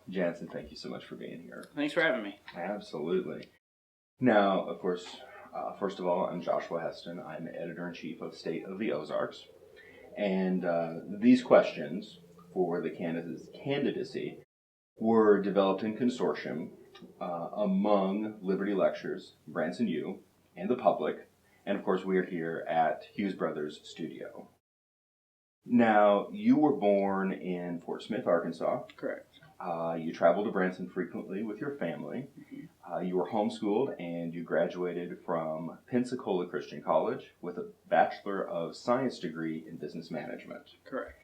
Jantzen, thank you so much for being here. Thanks for having me. Absolutely. Now, of course, first of all, I'm Joshua Heston. I'm Editor-in-Chief of State of the Ozarks. And these questions for the candidacy were developed in consortium among Liberty Lectures, Branson U, and the public. And of course, we are here at Hughes Brothers Studio. Now, you were born in Fort Smith, Arkansas. Correct. You traveled to Branson frequently with your family. You were homeschooled and you graduated from Pensacola Christian College with a Bachelor of Science degree in Business Management. Correct.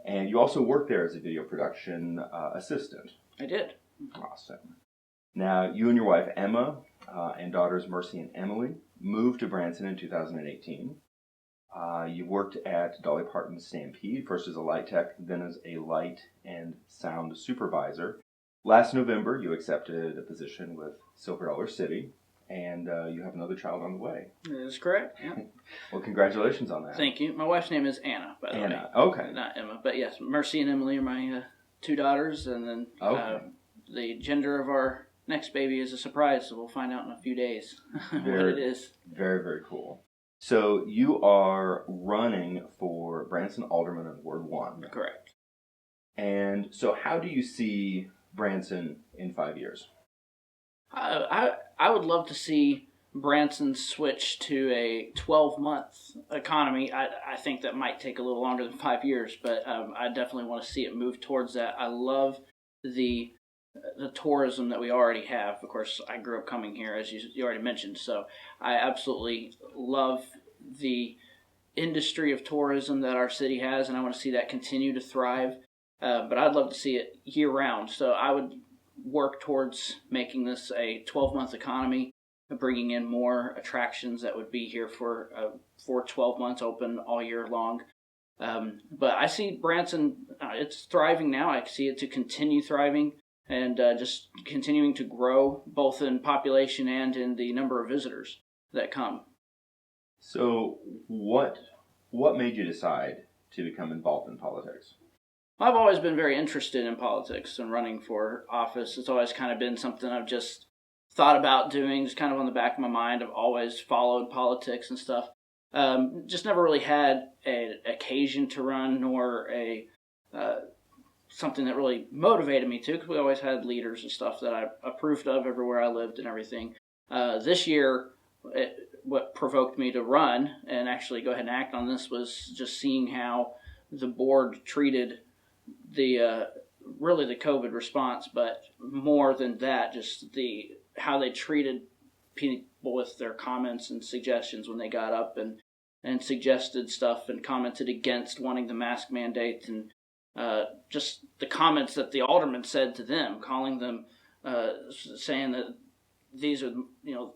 And you also worked there as a video production assistant. I did. Awesome. Now, you and your wife Emma and daughters Mercy and Emily moved to Branson in 2018. You worked at Dolly Parton's Stampede, first as a light tech, then as a light and sound supervisor. Last November, you accepted a position with Silver Dollar City, and you have another child on the way. That is correct. Yeah. Well, congratulations on that. Thank you. My wife's name is Anna, by the way. Anna, okay. Not Emma, but yes, Mercy and Emily are my two daughters, and then the gender of our next baby is a surprise, so we'll find out in a few days what it is. Very, very cool. So you are running for Branson Alderman in Ward 1. Correct. And so how do you see Branson in 5 years? I would love to see Branson switch to a 12-month economy. I think that might take a little longer than 5 years, but I definitely want to see it move towards that. I love the tourism that we already have. Of course, I grew up coming here, as you already mentioned, so I absolutely love the industry of tourism that our city has, and I want to see that continue to thrive. But I'd love to see it year-round, so I would work towards making this a 12-month economy, bringing in more attractions that would be here for 12 months, open all year long. But I see Branson, it's thriving now. I see it to continue thriving and just continuing to grow both in population and in the number of visitors that come. So what made you decide to become involved in politics? I've always been very interested in politics and running for office. It's always kind of been something I've just thought about doing, just kind of on the back of my mind. I've always followed politics and stuff. Just never really had an occasion to run, nor a something that really motivated me to, because we always had leaders and stuff that I approved of everywhere I lived and everything. This year, what provoked me to run and actually go ahead and act on this was just seeing how the board treated the COVID response, but more than that, just how they treated people with their comments and suggestions when they got up and suggested stuff and commented against wanting the mask mandate, and just the comments that the alderman said to them, calling them, saying that these are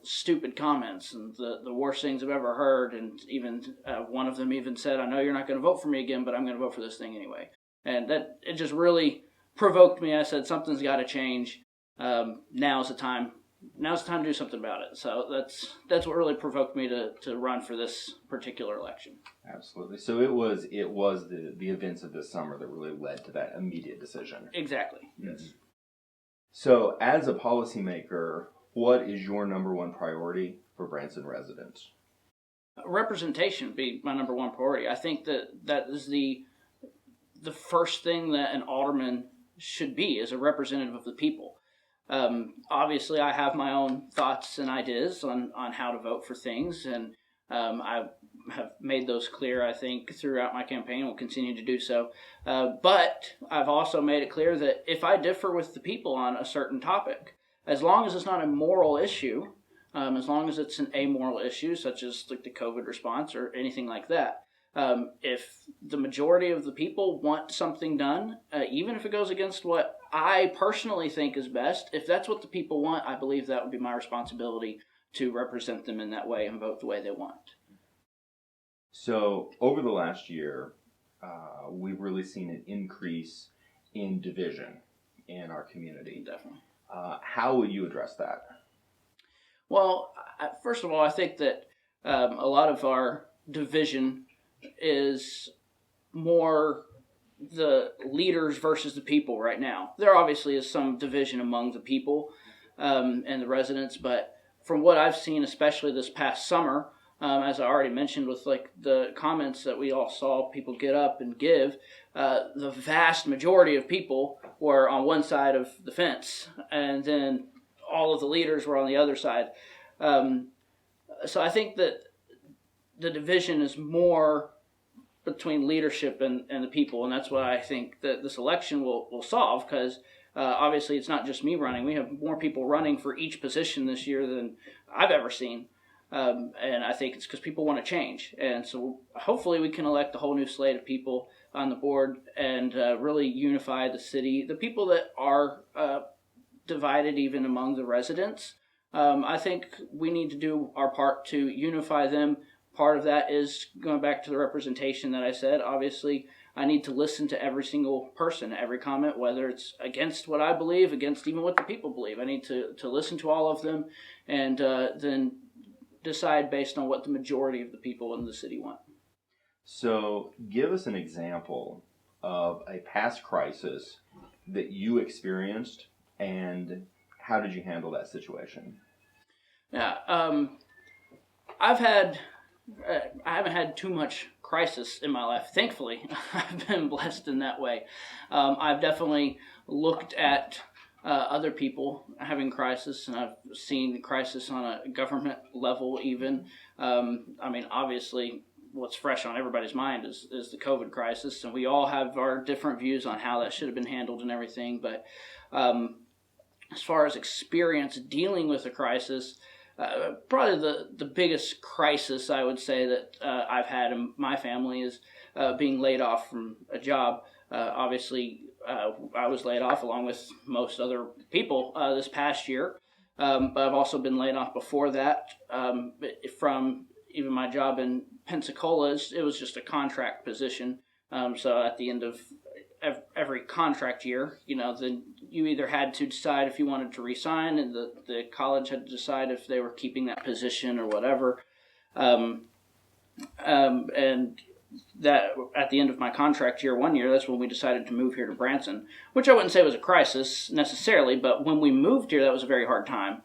stupid comments and the worst things I've ever heard, and even one of them even said, "I know you're not going to vote for me again, but I'm going to vote for this thing anyway." And that it just really provoked me. I said, something's got to change. Now's the time. Now's the time to do something about it. So that's what really provoked me to run for this particular election. Absolutely. So it was the events of this summer that really led to that immediate decision. Exactly. Yes. Mm-hmm. So as a policymaker, what is your number one priority for Branson residents? Representation would be my number one priority. I think that is the first thing that an alderman should be, is a representative of the people. Obviously, I have my own thoughts and ideas on how to vote for things, and I have made those clear, I think, throughout my campaign and will continue to do so. But I've also made it clear that if I differ with the people on a certain topic, as long as it's not a moral issue, as long as it's an amoral issue, such as like the COVID response or anything like that, if the majority of the people want something done, even if it goes against what I personally think is best, if that's what the people want, I believe that would be my responsibility to represent them in that way and vote the way they want. So over the last year, we've really seen an increase in division in our community. Definitely. How would you address that? Well, first of all, I think that a lot of our division is more the leaders versus the people right now. There obviously is some division among the people and the residents, but from what I've seen, especially this past summer, as I already mentioned with like the comments that we all saw people get up and give, the vast majority of people were on one side of the fence, and then all of the leaders were on the other side. So I think that the division is more between leadership and the people, and that's what I think that this election will solve, because obviously it's not just me running. We have more people running for each position this year than I've ever seen, and I think it's because people want to change, and so hopefully we can elect a whole new slate of people on the board and really unify the city. The people that are divided even among the residents, I think we need to do our part to unify them. Part of that is going back to the representation that I said. Obviously, I need to listen to every single person, every comment, whether it's against what I believe, against even what the people believe. I need to listen to all of them and then decide based on what the majority of the people in the city want. So give us an example of a past crisis that you experienced, and how did you handle that situation? Yeah, I haven't had too much crisis in my life. Thankfully, I've been blessed in that way. I've definitely looked at other people having crisis, and I've seen crisis on a government level even. I mean, obviously, what's fresh on everybody's mind is the COVID crisis, and we all have our different views on how that should have been handled and everything. But as far as experience dealing with a crisis, probably the biggest crisis I would say that I've had in my family is being laid off from a job. Obviously, I was laid off along with most other people this past year, but I've also been laid off before that from even my job in Pensacola. It was just a contract position, so at the end of every contract year, then you either had to decide if you wanted to resign, and the college had to decide if they were keeping that position or whatever. And that at the end of my contract year, 1 year, that's when we decided to move here to Branson, which I wouldn't say was a crisis necessarily, but when we moved here, that was a very hard time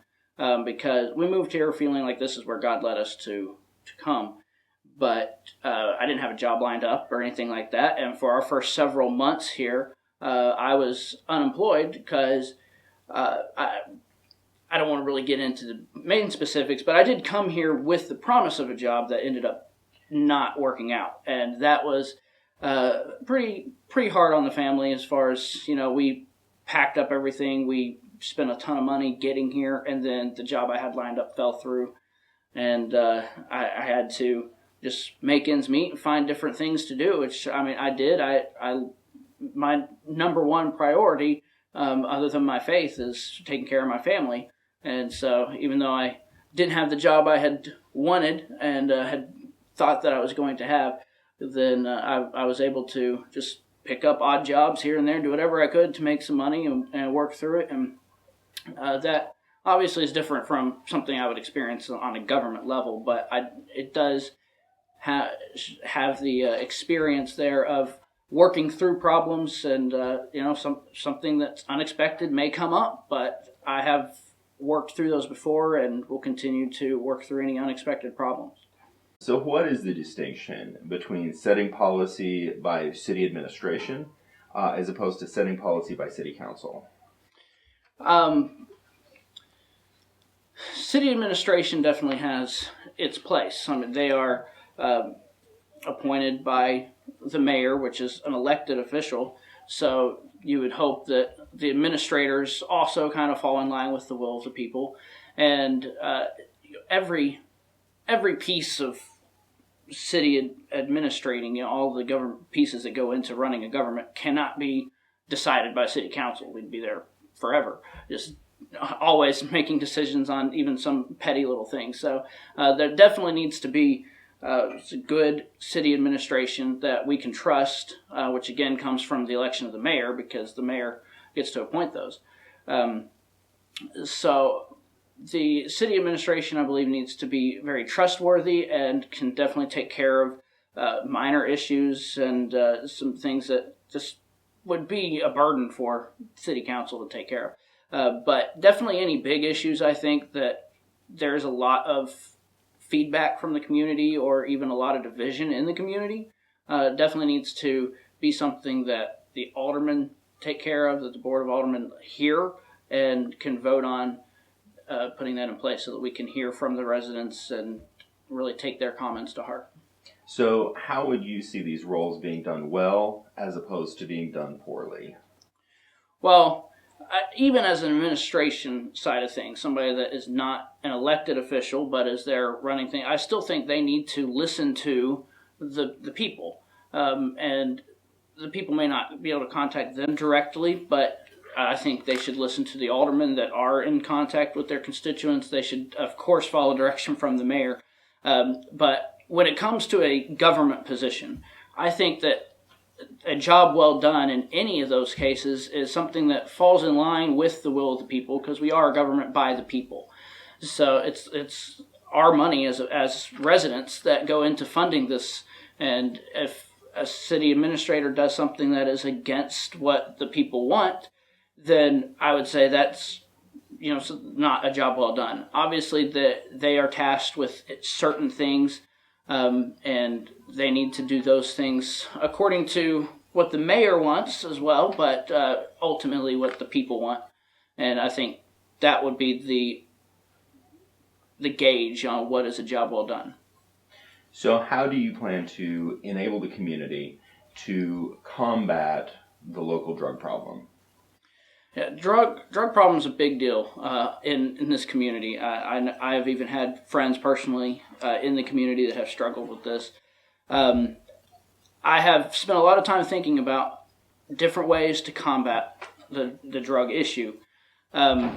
because we moved here feeling like this is where God led us to come. But I didn't have a job lined up or anything like that. And for our first several months here, I was unemployed because I don't want to really get into the main specifics, but I did come here with the promise of a job that ended up not working out. And that was pretty hard on the family as far as, we packed up everything. We spent a ton of money getting here, and then the job I had lined up fell through. And I had to just make ends meet and find different things to do, which, I did. My number one priority, other than my faith, is taking care of my family. And so even though I didn't have the job I had wanted and had thought that I was going to have, then I was able to just pick up odd jobs here and there, do whatever I could to make some money and work through it. And that obviously is different from something I would experience on a government level, but it does have the experience there of working through problems, and something that's unexpected may come up, but I have worked through those before and will continue to work through any unexpected problems. So what is the distinction between setting policy by city administration as opposed to setting policy by city council? City administration definitely has its place. They are appointed by the mayor, which is an elected official. So you would hope that the administrators also kind of fall in line with the will of the people. And every piece of city administrating, all the government pieces that go into running a government cannot be decided by city council. We'd be there forever, just always making decisions on even some petty little things. So there definitely needs to be a good city administration that we can trust, which again comes from the election of the mayor, because the mayor gets to appoint those. So the city administration, I believe, needs to be very trustworthy and can definitely take care of minor issues and some things that just would be a burden for city council to take care of. But definitely any big issues, I think that there's a lot of feedback from the community or even a lot of division in the community. Definitely needs to be something that the aldermen take care of, that the Board of Aldermen hear and can vote on putting that in place so that we can hear from the residents and really take their comments to heart. So how would you see these roles being done well as opposed to being done poorly? Well, even as an administration side of things, somebody that is not an elected official but is there running things, I still think they need to listen to the people. And the people may not be able to contact them directly, but I think they should listen to the aldermen that are in contact with their constituents. They should, of course, follow direction from the mayor. But when it comes to a government position, I think that a job well done in any of those cases is something that falls in line with the will of the people, because we are a government by the people. So it's our money as residents that go into funding this. And if a city administrator does something that is against what the people want, then I would say that's not a job well done. Obviously, they are tasked with certain things, and they need to do those things according to what the mayor wants as well, but ultimately what the people want. And I think that would be the gauge on what is a job well done. So how do you plan to enable the community to combat the local drug problem? Yeah, drug problem is a big deal in this community. I have even had friends personally in the community that have struggled with this. I have spent a lot of time thinking about different ways to combat the drug issue. I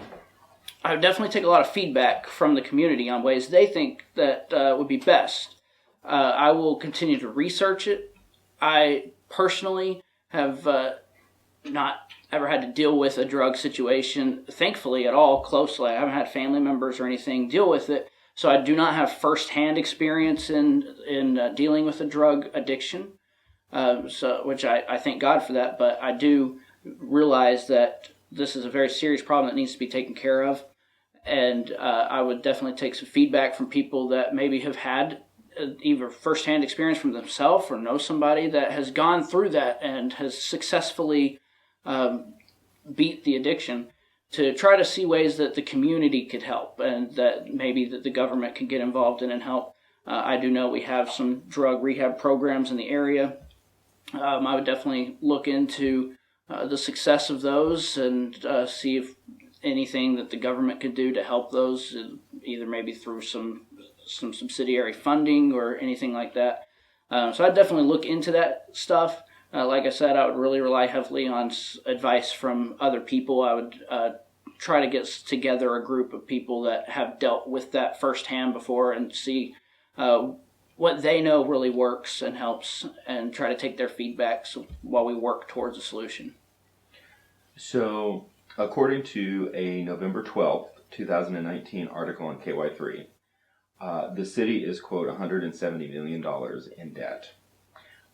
would definitely take a lot of feedback from the community on ways they think that would be best. I will continue to research it. I personally have not ever had to deal with a drug situation, thankfully, at all closely. I haven't had family members or anything deal with it, so I do not have firsthand experience in dealing with a drug addiction, which I thank God for that, but I do realize that this is a very serious problem that needs to be taken care of, and I would definitely take some feedback from people that maybe have had either firsthand experience from themselves or know somebody that has gone through that and has successfully beat the addiction, to try to see ways that the community could help and that maybe that the government can get involved in and help. I do know we have some drug rehab programs in the area. I would definitely look into the success of those and see if anything that the government could do to help those, either maybe through some subsidiary funding or anything like that. So I'd definitely look into that stuff. Like I said, I would really rely heavily on advice from other people. I would try to get together a group of people that have dealt with that firsthand before and see what they know really works and helps, and try to take their feedback while we work towards a solution. So, according to a November 12th, 2019 article on KY3, the city is, quote, $170 million in debt.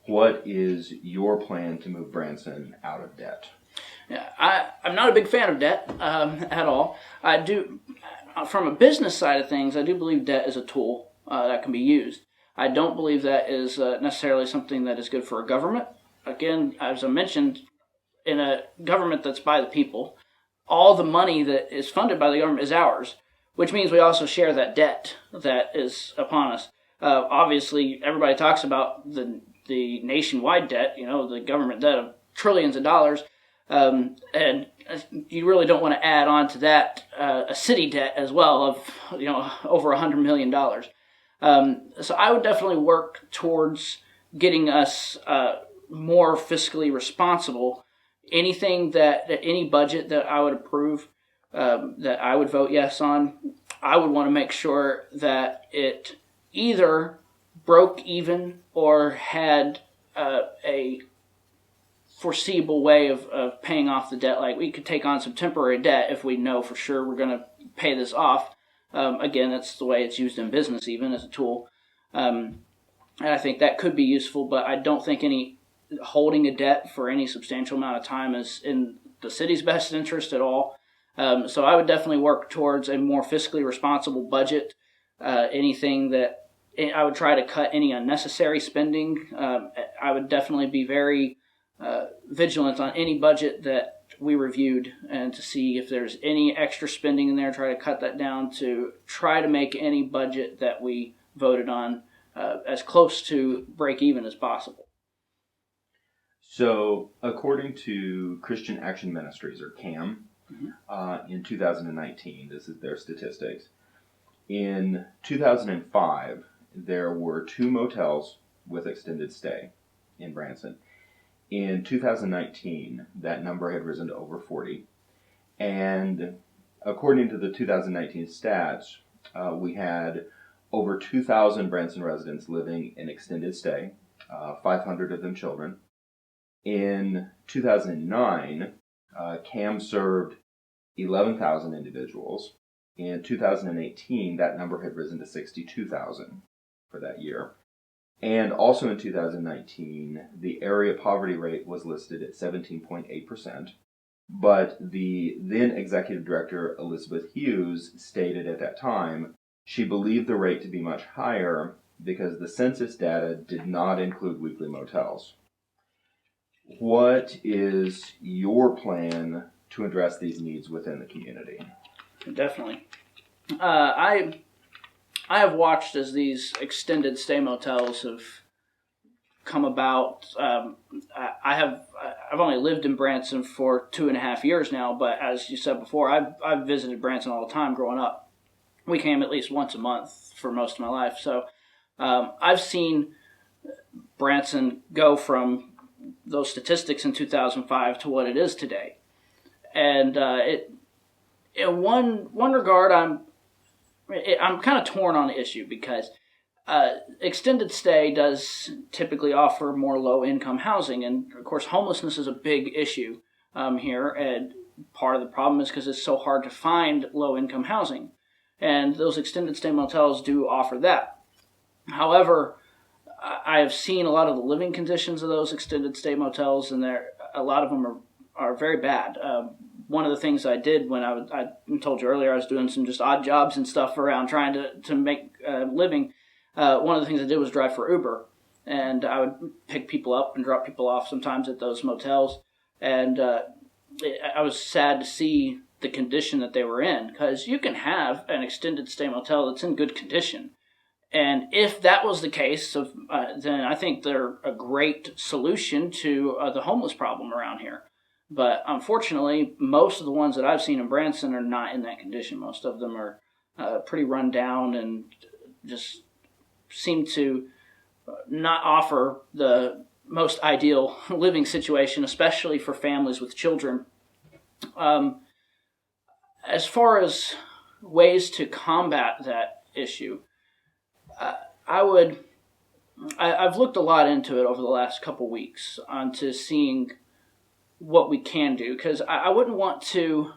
What is your plan to move Branson out of debt? Yeah, I'm not a big fan of debt at all. I do, from a business side of things, I do believe debt is a tool that can be used. I don't believe that is necessarily something that is good for a government. Again, as I mentioned, in a government that's by the people, all the money that is funded by the government is ours, which means we also share that debt that is upon us. Obviously, everybody talks about the nationwide debt, the government debt of trillions of dollars, and you really don't want to add on to that a city debt as well of over $100 million. So I would definitely work towards getting us more fiscally responsible. Anything any budget that I would approve, that I would vote yes on, I would want to make sure that it either broke even or had a foreseeable way of paying off the debt. Like, we could take on some temporary debt if we know for sure we're going to pay this off. Again, that's the way it's used in business, even as a tool. And I think that could be useful, but I don't think any holding a debt for any substantial amount of time is in the city's best interest at all. So I would definitely work towards a more fiscally responsible budget. Anything that I would try to cut any unnecessary spending. I would definitely be very vigilant on any budget that we reviewed and to see if there's any extra spending in there, try to cut that down to try to make any budget that we voted on as close to break even as possible. So, according to Christian Action Ministries, or CAM, in 2019, this is their statistics. In 2005, there were 2 motels with extended stay in Branson. In 2019, that number had risen to over 40. And according to the 2019 stats, we had over 2,000 Branson residents living in extended stay, 500 of them children. In 2009, CAM served 11,000 individuals. In 2018, that number had risen to 62,000 for that year. And also in 2019, the area poverty rate was listed at 17.8%. But the then executive director, Elizabeth Hughes, stated at that time she believed the rate to be much higher because the census data did not include weekly motels. What is your plan to address these needs within the community? Definitely. I have watched as these extended stay motels have come about. I've only lived in Branson for 2.5 years now, but as you said before, I've visited Branson all the time growing up. We came at least once a month for most of my life, so I've seen Branson go from those statistics in 2005 to what it is today, and in one regard, I'm kind of torn on the issue because extended stay does typically offer more low-income housing, and of course homelessness is a big issue here, and part of the problem is because it's so hard to find low-income housing, and those extended stay motels do offer that. However, I have seen a lot of the living conditions of those extended stay motels, and a lot of them are very bad. One of the things I did when I told you earlier, I was doing some just odd jobs and stuff around trying to make a living. One of the things I did was drive for Uber, and I would pick people up and drop people off sometimes at those motels. And I was sad to see the condition that they were in, because you can have an extended stay motel that's in good condition. And if that was the case, then I think they're a great solution to the homeless problem around here. But unfortunately, most of the ones that I've seen in Branson are not in that condition. Most of them are pretty run down and just seem to not offer the most ideal living situation, especially for families with children. As far as ways to combat that issue, I've looked a lot into it over the last couple weeks onto seeing what we can do, because I wouldn't want to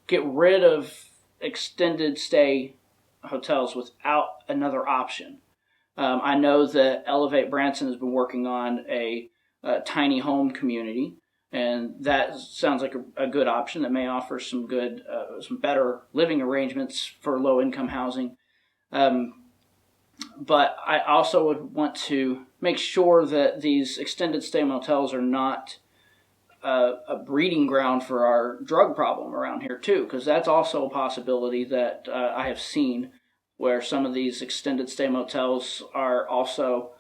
get rid of extended stay hotels without another option. I know that Elevate Branson has been working on a tiny home community, and that sounds like a good option that may offer some better living arrangements for low-income housing. But I also would want to make sure that these extended stay motels are not a breeding ground for our drug problem around here too, because that's also a possibility that I have seen, where some of these extended stay motels are also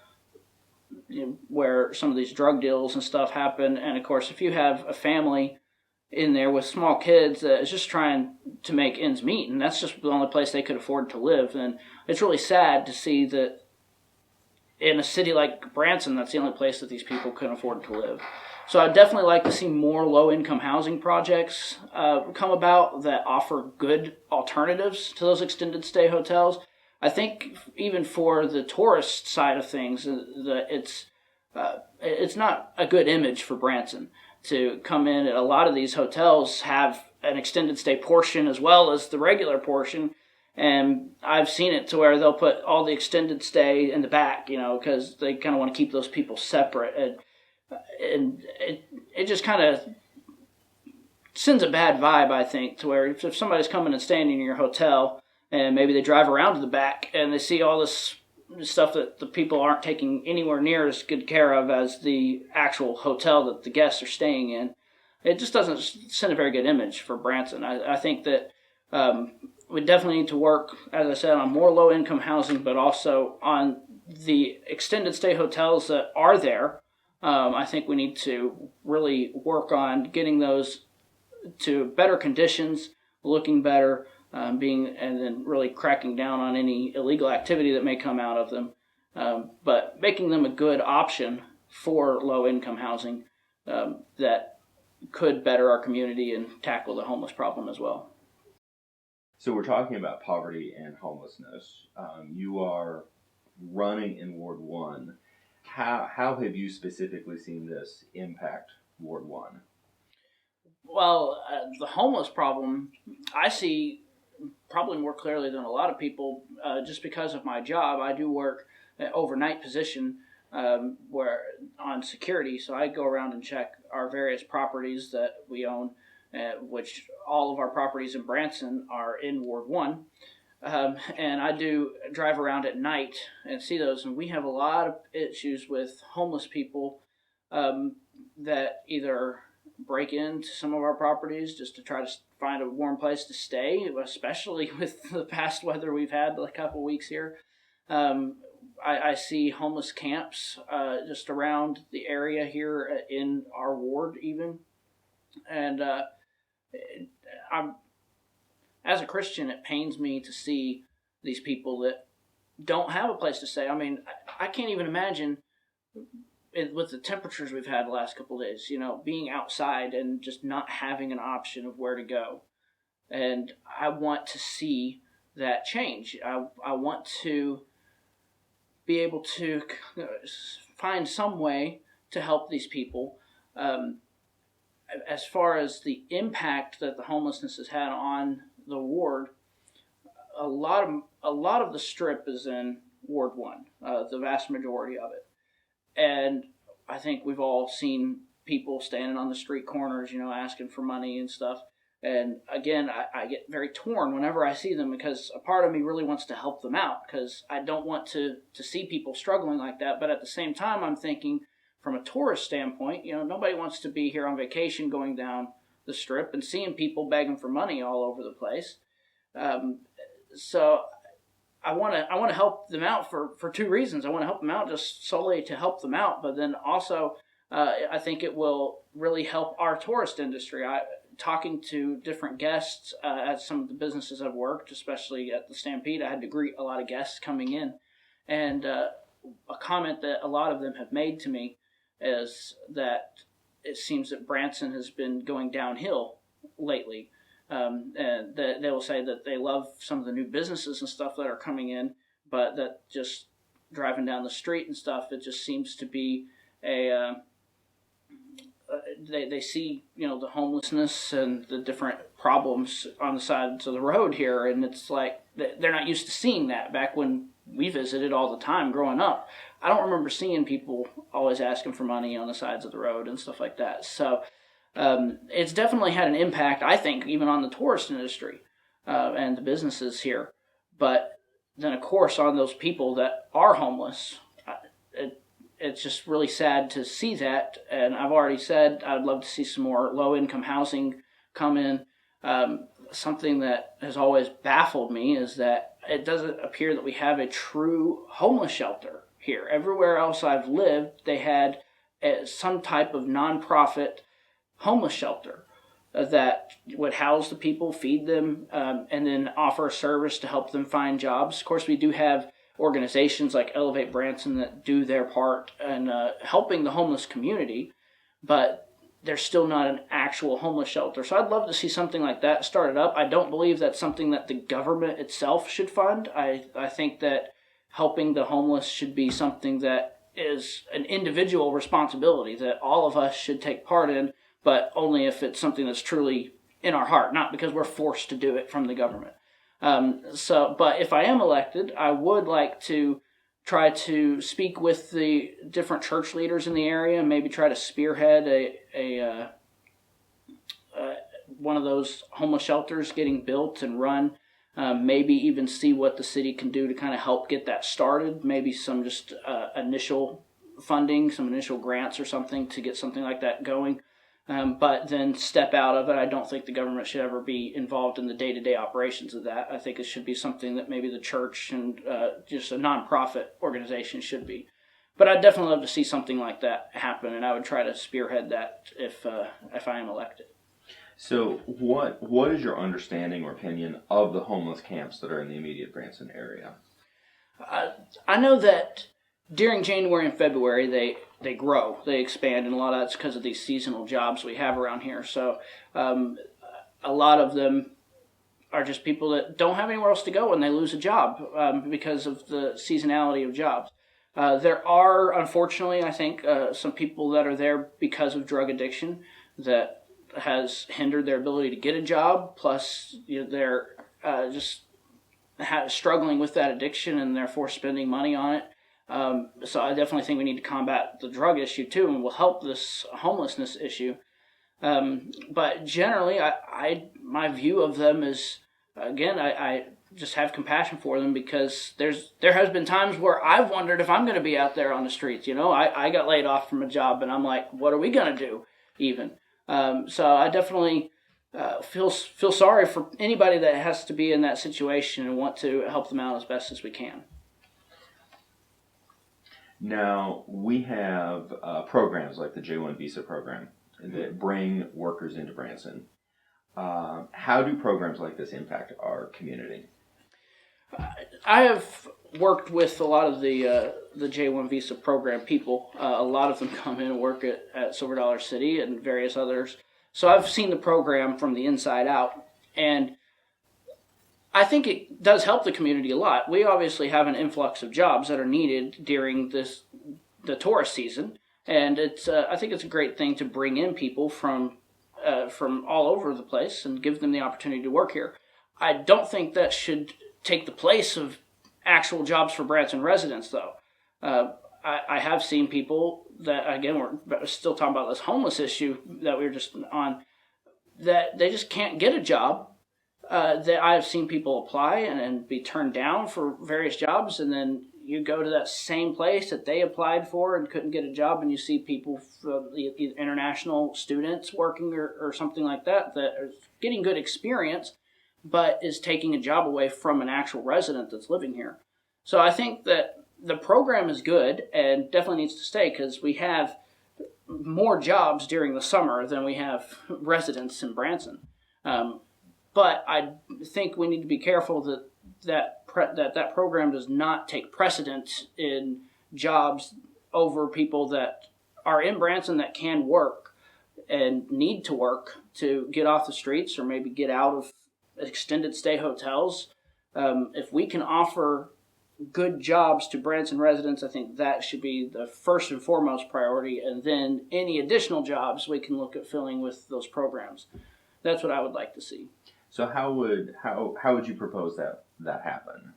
where some of these drug deals and stuff happen. And of course, if you have a family in there with small kids that is just trying to make ends meet, and that's just the only place they could afford to live, and it's really sad to see that in a city like Branson, that's the only place that these people can afford to live. So I'd definitely like to see more low-income housing projects come about that offer good alternatives to those extended stay hotels. I think even for the tourist side of things, it's not a good image for Branson to come in. A lot of these hotels have an extended stay portion as well as the regular portion, and I've seen it to where they'll put all the extended stay in the back, because they kind of want to keep those people separate. And and it just kind of sends a bad vibe, I think, to where if somebody's coming and staying in your hotel and maybe they drive around to the back and they see all this stuff that the people aren't taking anywhere near as good care of as the actual hotel that the guests are staying in, it just doesn't send a very good image for Branson. I think that we definitely need to work, as I said, on more low-income housing, but also on the extended stay hotels that are there. I think we need to really work on getting those to better conditions, looking better, and then really cracking down on any illegal activity that may come out of them, but making them a good option for low-income housing that could better our community and tackle the homeless problem as well. So we're talking about poverty and homelessness. You are running in Ward 1. How have you specifically seen this impact Ward 1? Well, the homeless problem I see probably more clearly than a lot of people, just because of my job. I do work an overnight position where on security, so I go around and check our various properties that we own, which all of our properties in Branson are in Ward 1. And I do drive around at night and see those, and we have a lot of issues with homeless people that either break into some of our properties just to try to find a warm place to stay, especially with the past weather we've had a couple weeks here. I see homeless camps just around the area here in our ward even. And as a Christian, it pains me to see these people that don't have a place to stay. I mean, I can't even imagine with the temperatures we've had the last couple of days, being outside and just not having an option of where to go. And I want to see that change. I want to be able to find some way to help these people. As far as the impact that the homelessness has had on the ward, a lot of the strip is in Ward 1, the vast majority of it. And I think we've all seen people standing on the street corners, asking for money and stuff. And again, I get very torn whenever I see them, because a part of me really wants to help them out, because I don't want to see people struggling like that. But at the same time, I'm thinking from a tourist standpoint, nobody wants to be here on vacation going down the strip and seeing people begging for money all over the place. So I want to help them out for two reasons. I want to help them out just solely to help them out, but then also I think it will really help our tourist industry. Talking to different guests at some of the businesses I've worked, especially at the Stampede, I had to greet a lot of guests coming in, and a comment that a lot of them have made to me is that it seems that Branson has been going downhill lately. And they will say that they love some of the new businesses and stuff that are coming in, but that just driving down the street and stuff, it just seems to be they see the homelessness and the different problems on the sides of the road here, and it's like they're not used to seeing that. Back when we visited all the time growing up, I don't remember seeing people always asking for money on the sides of the road and stuff like that. So it's definitely had an impact, I think, even on the tourist industry and the businesses here. But then, of course, on those people that are homeless, it's just really sad to see that. And I've already said I'd love to see some more low-income housing come in. Something that has always baffled me is that it doesn't appear that we have a true homeless shelter here. Everywhere else I've lived, they had some type of nonprofit homeless shelter that would house the people, feed them, and then offer a service to help them find jobs. Of course, we do have organizations like Elevate Branson that do their part in helping the homeless community, but there's still not an actual homeless shelter. So I'd love to see something like that started up. I don't believe that's something that the government itself should fund. I think that helping the homeless should be something that is an individual responsibility that all of us should take part in, but only if it's something that's truly in our heart, not because we're forced to do it from the government. But if I am elected, I would like to try to speak with the different church leaders in the area and maybe try to spearhead a one of those homeless shelters getting built and run. Maybe even see what the city can do to kind of help get that started. Maybe some just initial funding, some initial grants or something to get something like that going. But then step out of it. I don't think the government should ever be involved in the day-to-day operations of that. I think it should be something that maybe the church and just a nonprofit organization should be. But I'd definitely love to see something like that happen, and I would try to spearhead that if I am elected. So what is your understanding or opinion of the homeless camps that are in the immediate Branson area? I know that during January and February they grow, they expand, and a lot of that's because of these seasonal jobs we have around here. So a lot of them are just people that don't have anywhere else to go when they lose a job because of the seasonality of jobs. There are, unfortunately, I think, some people that are there because of drug addiction that has hindered their ability to get a job. Plus, they're just struggling with that addiction and therefore spending money on it. So I definitely think we need to combat the drug issue too, and will help this homelessness issue. But generally, my view of them is, again, I just have compassion for them because there has been times where I've wondered if I'm going to be out there on the streets. I got laid off from a job, and I'm like, what are we going to do even? So I definitely feel sorry for anybody that has to be in that situation and want to help them out as best as we can. Now, we have programs like the J-1 visa program that bring workers into Branson. How do programs like this impact our community? I have worked with a lot of the J-1 visa program people. A lot of them come in and work at Silver Dollar City and various others. So I've seen the program from the inside out, and I think it does help the community a lot. We obviously have an influx of jobs that are needed during the tourist season, and I think it's a great thing to bring in people from all over the place and give them the opportunity to work here. I don't think that should take the place of actual jobs for Branson residents, though. I have seen people that, again, we're still talking about this homeless issue that we were just on, that they just can't get a job. That I have seen people apply and be turned down for various jobs, and then you go to that same place that they applied for and couldn't get a job, and you see people, international students working or something like that are getting good experience, but is taking a job away from an actual resident that's living here. So I think that the program is good and definitely needs to stay because we have more jobs during the summer than we have residents in Branson. But I think we need to be careful that program does not take precedence in jobs over people that are in Branson that can work and need to work to get off the streets or maybe get out of extended stay hotels. If we can offer good jobs to Branson residents, I think that should be the first and foremost priority, and then any additional jobs we can look at filling with those programs. That's what I would like to see. So how would you propose that happen?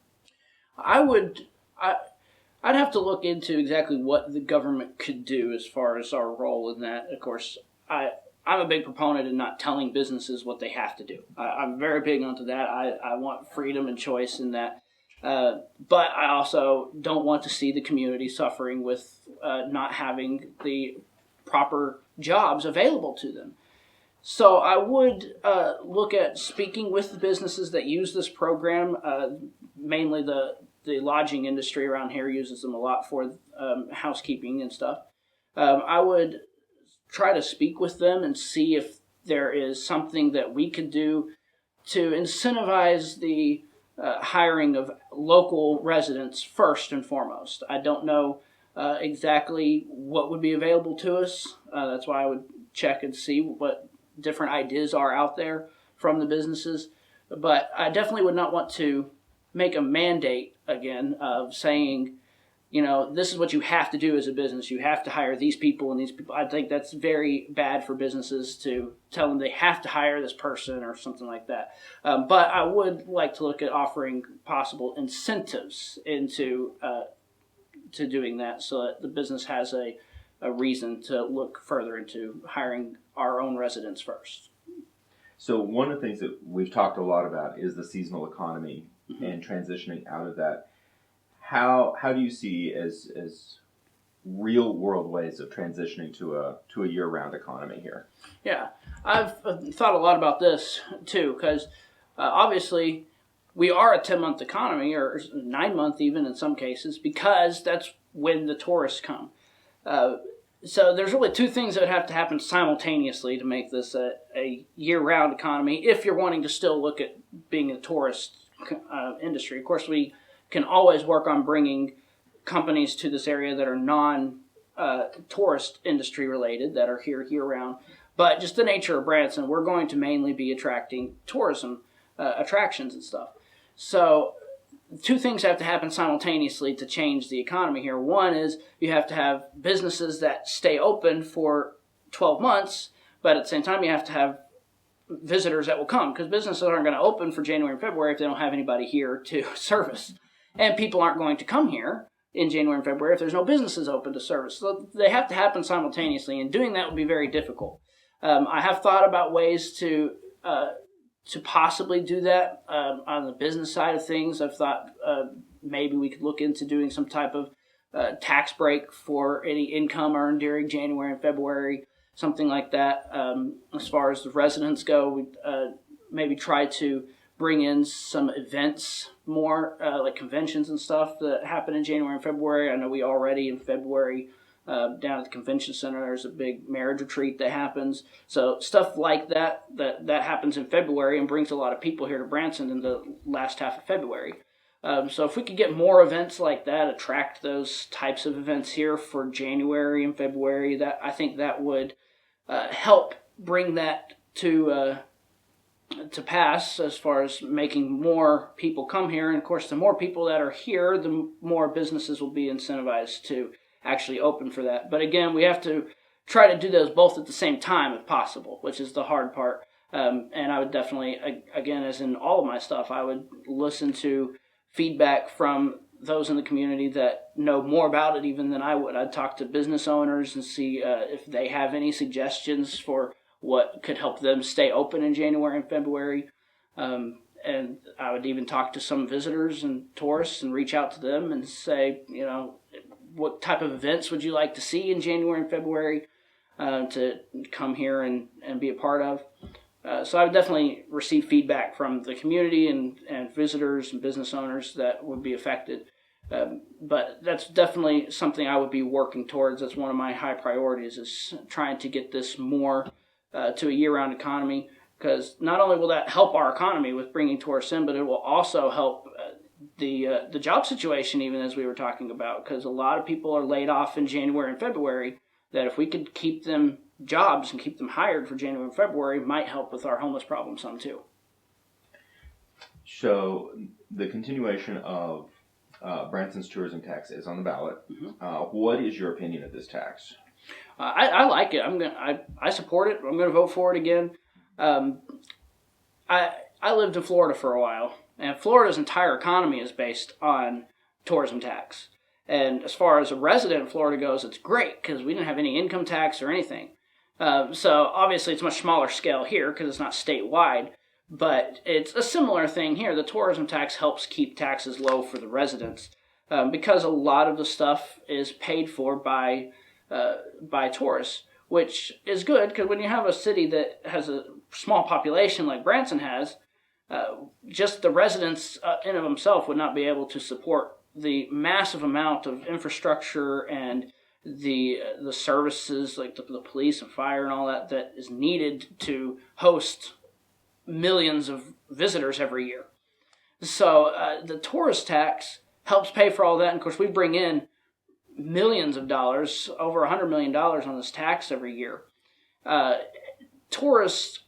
I'd have to look into exactly what the government could do as far as our role in that. Of course, I'm a big proponent in not telling businesses what they have to do. I'm very big onto that. I want freedom and choice in that. But I also don't want to see the community suffering with not having the proper jobs available to them. So I would look at speaking with the businesses that use this program. Mainly the lodging industry around here uses them a lot for housekeeping and stuff. I would try to speak with them and see if there is something that we could do to incentivize the hiring of local residents first and foremost. I don't know exactly what would be available to us. That's why I would check and see what different ideas are out there from the businesses. But I definitely would not want to make a mandate again of saying, this is what you have to do as a business. You have to hire these people and these people. I think that's very bad for businesses to tell them they have to hire this person or something like that. But I would like to look at offering possible incentives into to doing that, so that the business has a reason to look further into hiring our own residents first. So one of the things that we've talked a lot about is the seasonal economy and transitioning out of that. How do you see as real world ways of transitioning to a year-round economy here? Yeah, I've thought a lot about this too, because obviously we are a 10-month economy, or 9-month even in some cases, because that's when the tourists come. So there's really two things that would have to happen simultaneously to make this a year-round economy if you're wanting to still look at being a tourist industry. Of course, we can always work on bringing companies to this area that are non-tourist industry related, that are here year-round. But just the nature of Branson, we're going to mainly be attracting tourism attractions and stuff. So two things have to happen simultaneously to change the economy here. One is you have to have businesses that stay open for 12 months, but at the same time you have to have visitors that will come, because businesses aren't going to open for January and February if they don't have anybody here to service. And people aren't going to come here in January and February if there's no businesses open to service. So they have to happen simultaneously, and doing that would be very difficult. I have thought about ways to possibly do that on the business side of things. I've thought maybe we could look into doing some type of tax break for any income earned during January and February, something like that. As far as the residents go, we'd maybe try to bring in some events more, like conventions and stuff that happen in January and February. I know we already in February down at the convention center, there's a big marriage retreat that happens. So stuff like that happens in February and brings a lot of people here to Branson in the last half of February. So if we could get more events like that, attract those types of events here for January and February, that I think that would help bring that to pass, as far as making more people come here. And of course, the more people that are here, the more businesses will be incentivized to actually open for that. But again, we have to try to do those both at the same time if possible, which is the hard part. And I would definitely, again, as in all of my stuff, I would listen to feedback from those in the community that know more about it even than I would. I'd talk to business owners and see if they have any suggestions for what could help them stay open in January and February. And I would even talk to some visitors and tourists and reach out to them and say, what type of events would you like to see in January and February to come here and be a part of? So I would definitely receive feedback from the community and visitors and business owners that would be affected. But that's definitely something I would be working towards. That's one of my high priorities, is trying to get this more to a year-round economy, because not only will that help our economy with bringing tourists in, but it will also help the job situation, even as we were talking about, because a lot of people are laid off in January and February, that if we could keep them jobs and keep them hired for January and February, might help with our homeless problem some too. So the continuation of Branson's tourism tax is on the ballot. Mm-hmm. What is your opinion of this tax? I like it. I support it. I'm going to vote for it again. I lived in Florida for a while, and Florida's entire economy is based on tourism tax. And as far as a resident in Florida goes, it's great because we didn't have any income tax or anything. So obviously it's much smaller scale here because it's not statewide, but it's a similar thing here. The tourism tax helps keep taxes low for the residents because a lot of the stuff is paid for by tourists, which is good because when you have a city that has a small population like Branson has, just the residents in of themselves would not be able to support the massive amount of infrastructure and the services like the police and fire and all that is needed to host millions of visitors every year. So the tourist tax helps pay for all that. And of course, we bring in millions of dollars, over $100 million on this tax every year. Tourists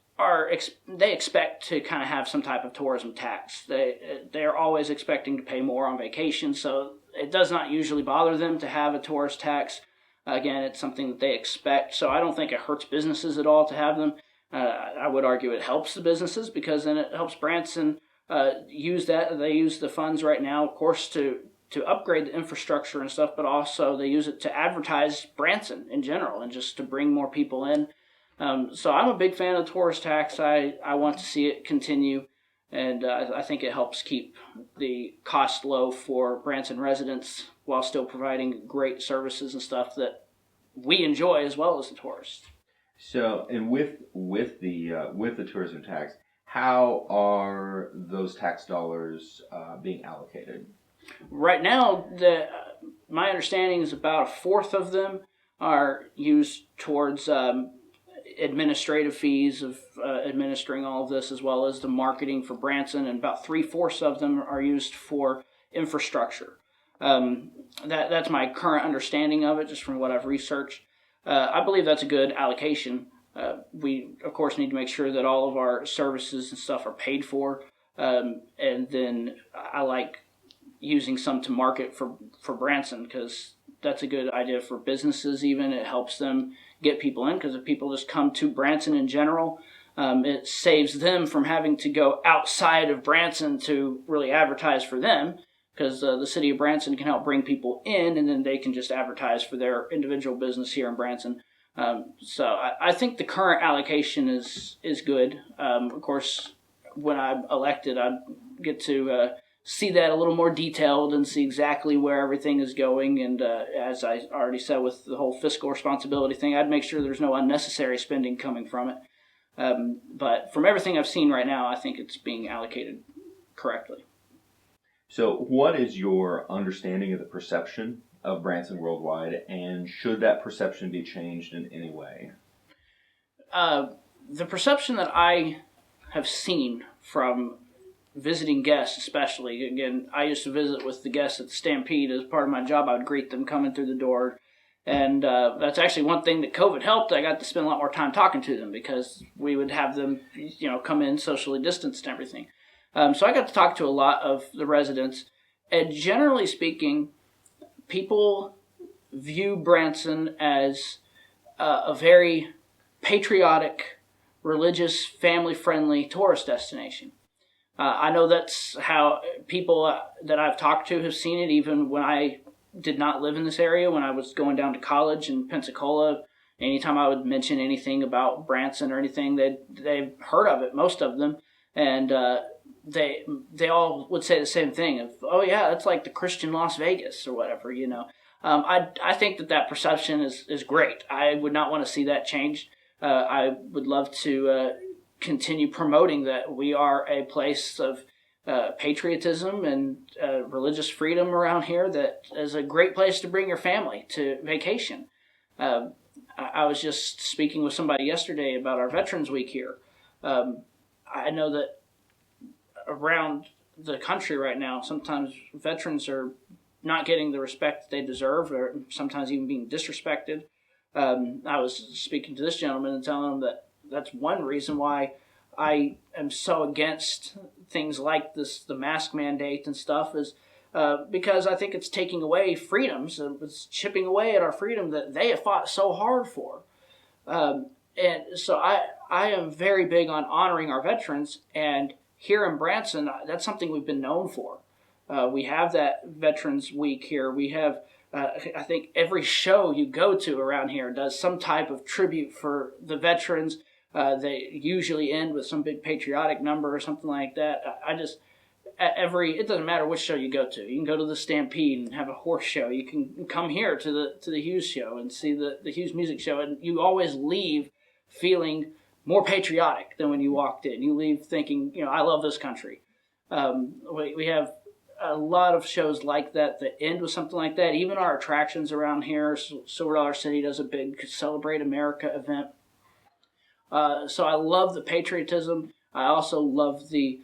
they expect to kind of have some type of tourism tax. They're always expecting to pay more on vacation, so it does not usually bother them to have a tourist tax. Again, it's something that they expect, so I don't think it hurts businesses at all to have them. I would argue it helps the businesses because then it helps Branson use that. They use the funds right now, of course, to to upgrade the infrastructure and stuff, but also they use it to advertise Branson in general and just to bring more people in. So I'm a big fan of the tourist tax. I want to see it continue, and I think it helps keep the cost low for Branson residents while still providing great services and stuff that we enjoy as well as the tourists. So, and with the tourism tax, how are those tax dollars being allocated? Right now, my understanding is about a fourth of them are used towards administrative fees of administering all of this, as well as the marketing for Branson, and about 3/4 of them are used for infrastructure. That's my current understanding of it, just from what I've researched. I believe that's a good allocation. We, of course, need to make sure that all of our services and stuff are paid for, and then I like using some to market for Branson, because that's a good idea for businesses. Even it helps them get people in, because if people just come to Branson in general, it saves them from having to go outside of Branson to really advertise for them, because the city of Branson can help bring people in, and then they can just advertise for their individual business here in Branson. So I think the current allocation is good. Of course, when I'm elected, I get to see that a little more detailed and see exactly where everything is going. And as I already said, with the whole fiscal responsibility thing, I'd make sure there's no unnecessary spending coming from it. But from everything I've seen right now, I think it's being allocated correctly. So, what is your understanding of the perception of Branson worldwide, and should that perception be changed in any way? The perception that I have seen from visiting guests, especially, again, I used to visit with the guests at the Stampede as part of my job. I would greet them coming through the door, and that's actually one thing that COVID helped. I got to spend a lot more time talking to them, because we would have them, come in socially distanced and everything. So I got to talk to a lot of the residents, and generally speaking, people view Branson as a very patriotic, religious, family-friendly tourist destination. I know that's how people that I've talked to have seen it, even when I did not live in this area. When I was going down to college in Pensacola, anytime I would mention anything about Branson or anything, they've heard of it, most of them, and they all would say the same thing of, oh yeah, it's like the Christian Las Vegas or whatever, I think that perception is great. I would not want to see that changed. I would love to continue promoting that we are a place of patriotism and religious freedom around here, that is a great place to bring your family to vacation. I was just speaking with somebody yesterday about our Veterans Week here. I know that around the country right now, sometimes veterans are not getting the respect that they deserve, or sometimes even being disrespected. I was speaking to this gentleman and telling him that that's one reason why I am so against things like this, the mask mandate and stuff, is because I think it's taking away freedoms. It's chipping away at our freedom that they have fought so hard for. And so I am very big on honoring our veterans, and here in Branson, that's something we've been known for. We have that Veterans Week here. We have, I think, every show you go to around here does some type of tribute for the veterans. They usually end with some big patriotic number or something like that. It doesn't matter which show you go to. You can go to the Stampede and have a horse show. You can come here to the Hughes show and see the Hughes music show, and you always leave feeling more patriotic than when you walked in. You leave thinking, I love this country. We have a lot of shows like that end with something like that. Even our attractions around here, Silver Dollar City does a big Celebrate America event. So I love the patriotism. I also love the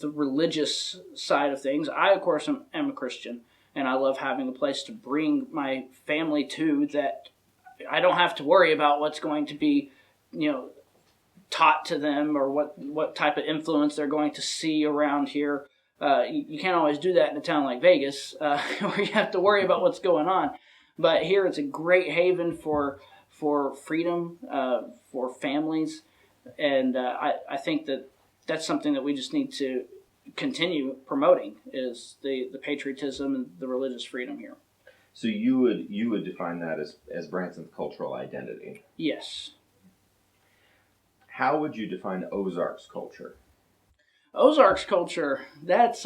religious side of things. I, of course, am a Christian, and I love having a place to bring my family to, that I don't have to worry about what's going to be, taught to them, or what type of influence they're going to see around here. You can't always do that in a town like Vegas, where you have to worry about what's going on. But here it's a great haven for freedom, for families, and I think that's something that we just need to continue promoting is the patriotism and the religious freedom here. So you would define that as Branson's cultural identity? Yes. How would you define Ozark's culture? Ozark's culture, that's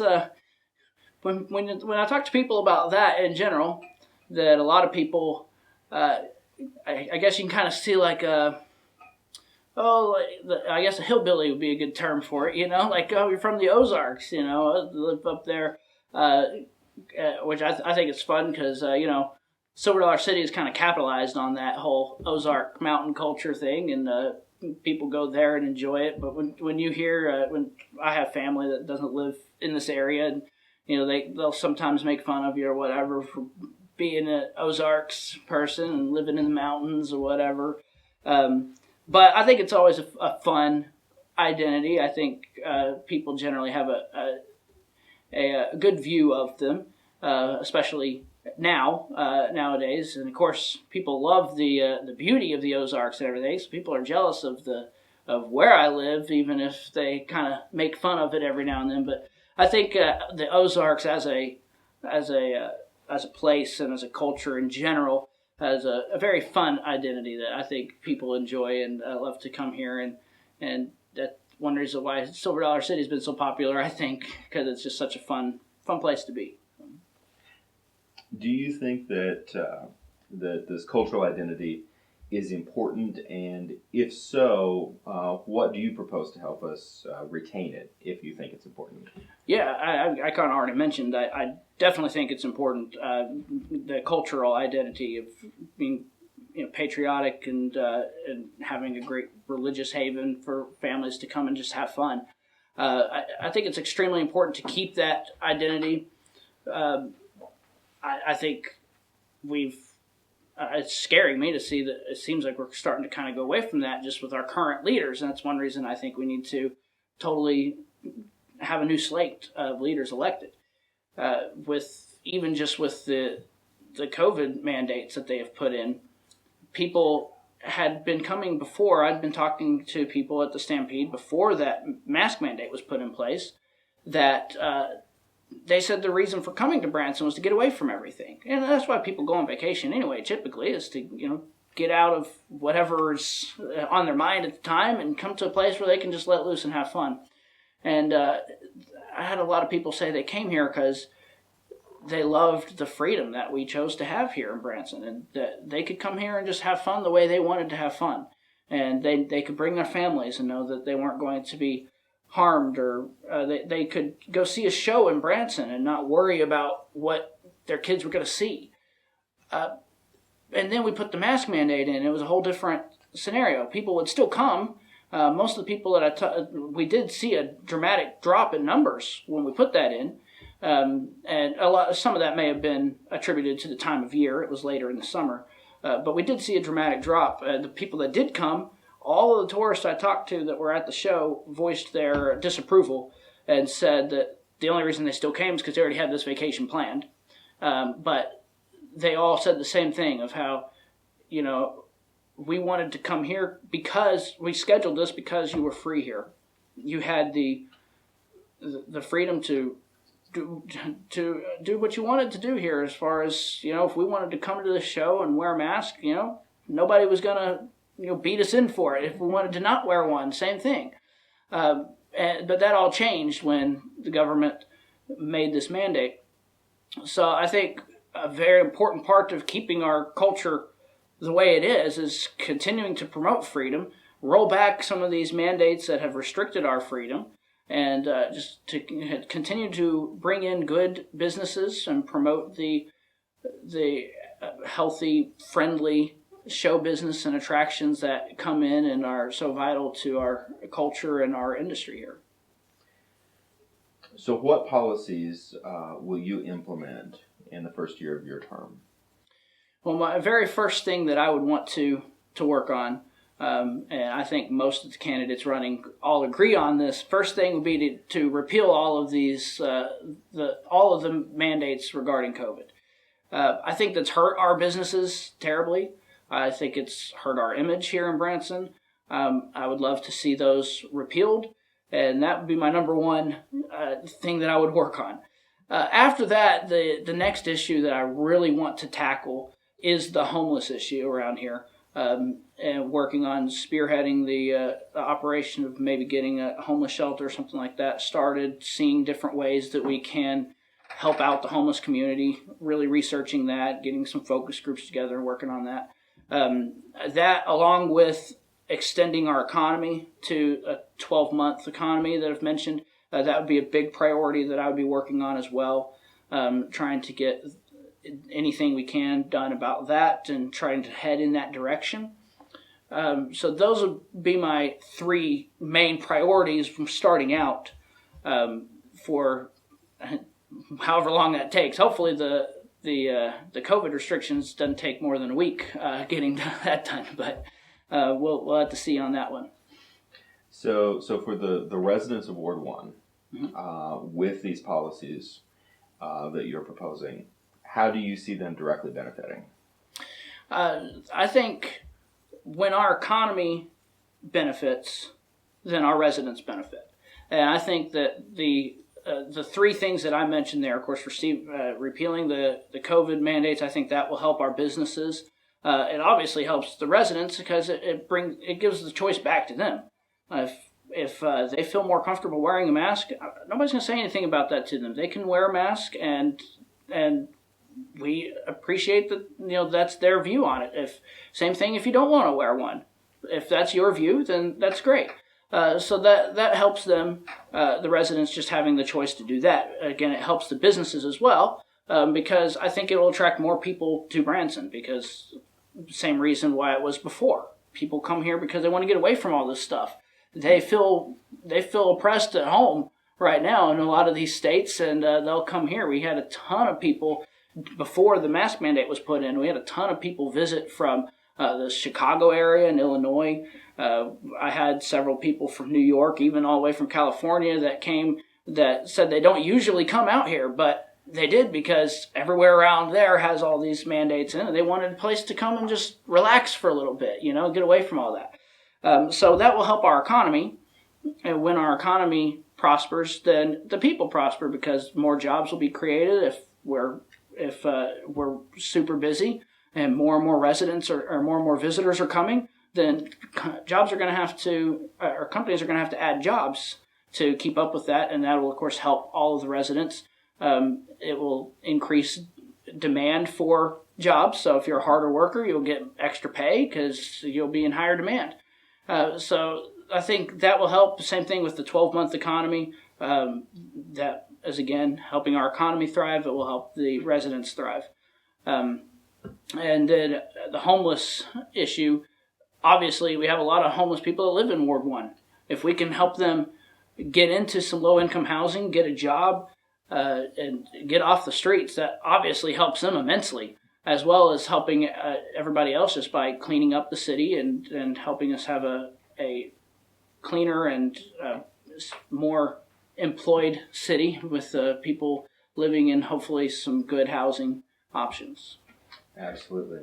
when I talk to people about that in general, that a lot of people, I guess you can kind of see like I guess a hillbilly would be a good term for it, like, oh, you're from the Ozarks, live up there, which I think it's fun because, Silver Dollar City is kind of capitalized on that whole Ozark mountain culture thing, and people go there and enjoy it. But when you hear, when I have family that doesn't live in this area, and they'll sometimes make fun of you or whatever for being an Ozarks person and living in the mountains or whatever. But I think it's always a fun identity. I think people generally have a good view of them, especially nowadays. And of course, people love the beauty of the Ozarks and everything. So people are jealous of where I live, even if they kind of make fun of it every now and then. But I think the Ozarks as a place and as a culture in general has a very fun identity that I think people enjoy and love to come here, and that's one reason why Silver Dollar City has been so popular, I think, because it's just such a fun place to be. Do you think that this cultural identity is important, and if so, what do you propose to help us retain it if you think it's important? Yeah, I kind of already mentioned I definitely think it's important, the cultural identity of being patriotic and having a great religious haven for families to come and just have fun. I think it's extremely important to keep that identity. I think it's scaring me to see that it seems like we're starting to kind of go away from that just with our current leaders, and that's one reason I think we need to totally have a new slate of leaders elected. With the COVID mandates that they have put in, people had been coming before. I'd been talking to people at the Stampede before that mask mandate was put in place, that they said the reason for coming to Branson was to get away from everything. And that's why people go on vacation anyway, typically, is to, get out of whatever's on their mind at the time and come to a place where they can just let loose and have fun. And I had a lot of people say they came here because they loved the freedom that we chose to have here in Branson, and that they could come here and just have fun the way they wanted to have fun. And they could bring their families and know that they weren't going to be harmed, or they could go see a show in Branson and not worry about what their kids were going to see. And then we put the mask mandate in. It was a whole different scenario. People would still come. Most of the people that we did see a dramatic drop in numbers when we put that in. And some of that may have been attributed to the time of year. It was later in the summer. But we did see a dramatic drop. The people that did come, all of the tourists I talked to that were at the show voiced their disapproval and said that the only reason they still came is because they already had this vacation planned. But they all said the same thing of how, we wanted to come here because we scheduled this because you were free here. You had the freedom to do what you wanted to do here, as far as, if we wanted to come to the show and wear a mask, nobody was going to, beat us in for it. If we wanted to not wear one, same thing. But that all changed when the government made this mandate. So I think a very important part of keeping our culture the way it is continuing to promote freedom, roll back some of these mandates that have restricted our freedom, and just to continue to bring in good businesses and promote the healthy, friendly show business and attractions that come in and are so vital to our culture and our industry here. So what policies will you implement in the first year of your term? Well, my very first thing that I would want to work on, and I think most of the candidates running all agree on this, first thing would be to repeal all of these, all of the mandates regarding COVID. I think that's hurt our businesses terribly. I think it's hurt our image here in Branson. I would love to see those repealed and that would be my number one thing that I would work on. After that, the next issue that I really want to tackle is the homeless issue around here, and working on spearheading the operation of maybe getting a homeless shelter or something like that started, seeing different ways that we can help out the homeless community, really researching that, getting some focus groups together and working on that. That, along with extending our economy to a 12-month economy that I've mentioned, that would be a big priority that I would be working on as well, trying to get anything we can done about that and trying to head in that direction. So those would be my three main priorities from starting out, for however long that takes. Hopefully the COVID restrictions doesn't take more than a week getting that done, but we'll have to see on that one. So for the residents of Ward 1, with these policies that you're proposing, how do you see them directly benefiting? I think when our economy benefits, then our residents benefit. And I think that the three things that I mentioned there, of course, repealing the COVID mandates, I think that will help our businesses. It obviously helps the residents because it gives the choice back to them. If they feel more comfortable wearing a mask, nobody's going to say anything about that to them. They can wear a mask, and we appreciate that. That's their view on it. Same thing if you don't want to wear one. If that's your view, then that's great. So that helps them, the residents, just having the choice to do that. Again, it helps the businesses as well, because I think it will attract more people to Branson, because same reason why it was before. People come here because they want to get away from all this stuff. They feel oppressed at home right now in a lot of these states, and they'll come here. We had a ton of people before the mask mandate was put in. We had a ton of people visit from the Chicago area and Illinois. I had several people from New York, even all the way from California, that came that said they don't usually come out here, but they did because everywhere around there has all these mandates in it. They wanted a place to come and just relax for a little bit, get away from all that. So that will help our economy. And when our economy prospers, then the people prosper, because more jobs will be created if we're super busy and more residents or more visitors are coming. Then jobs are going to have to, or companies are going to have to add jobs to keep up with that, and that will, of course, help all of the residents. It will increase demand for jobs. So if you're a harder worker, you'll get extra pay because you'll be in higher demand. So I think that will help. Same thing with the 12-month economy. That is, again, helping our economy thrive. It will help the residents thrive. And then the homeless issue, obviously we have a lot of homeless people that live in Ward 1. If we can help them get into some low-income housing, get a job, and get off the streets, that obviously helps them immensely, as well as helping everybody else just by cleaning up the city and helping us have a cleaner and more employed city with people living in hopefully some good housing options. Absolutely.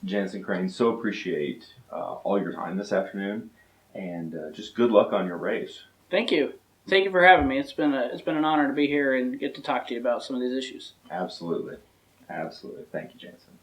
Jantzen, Craine, so appreciate all your time this afternoon, and just good luck on your race. Thank you. Thank you for having me. It's been an honor to be here and get to talk to you about some of these issues. Absolutely. Thank you, Jantzen.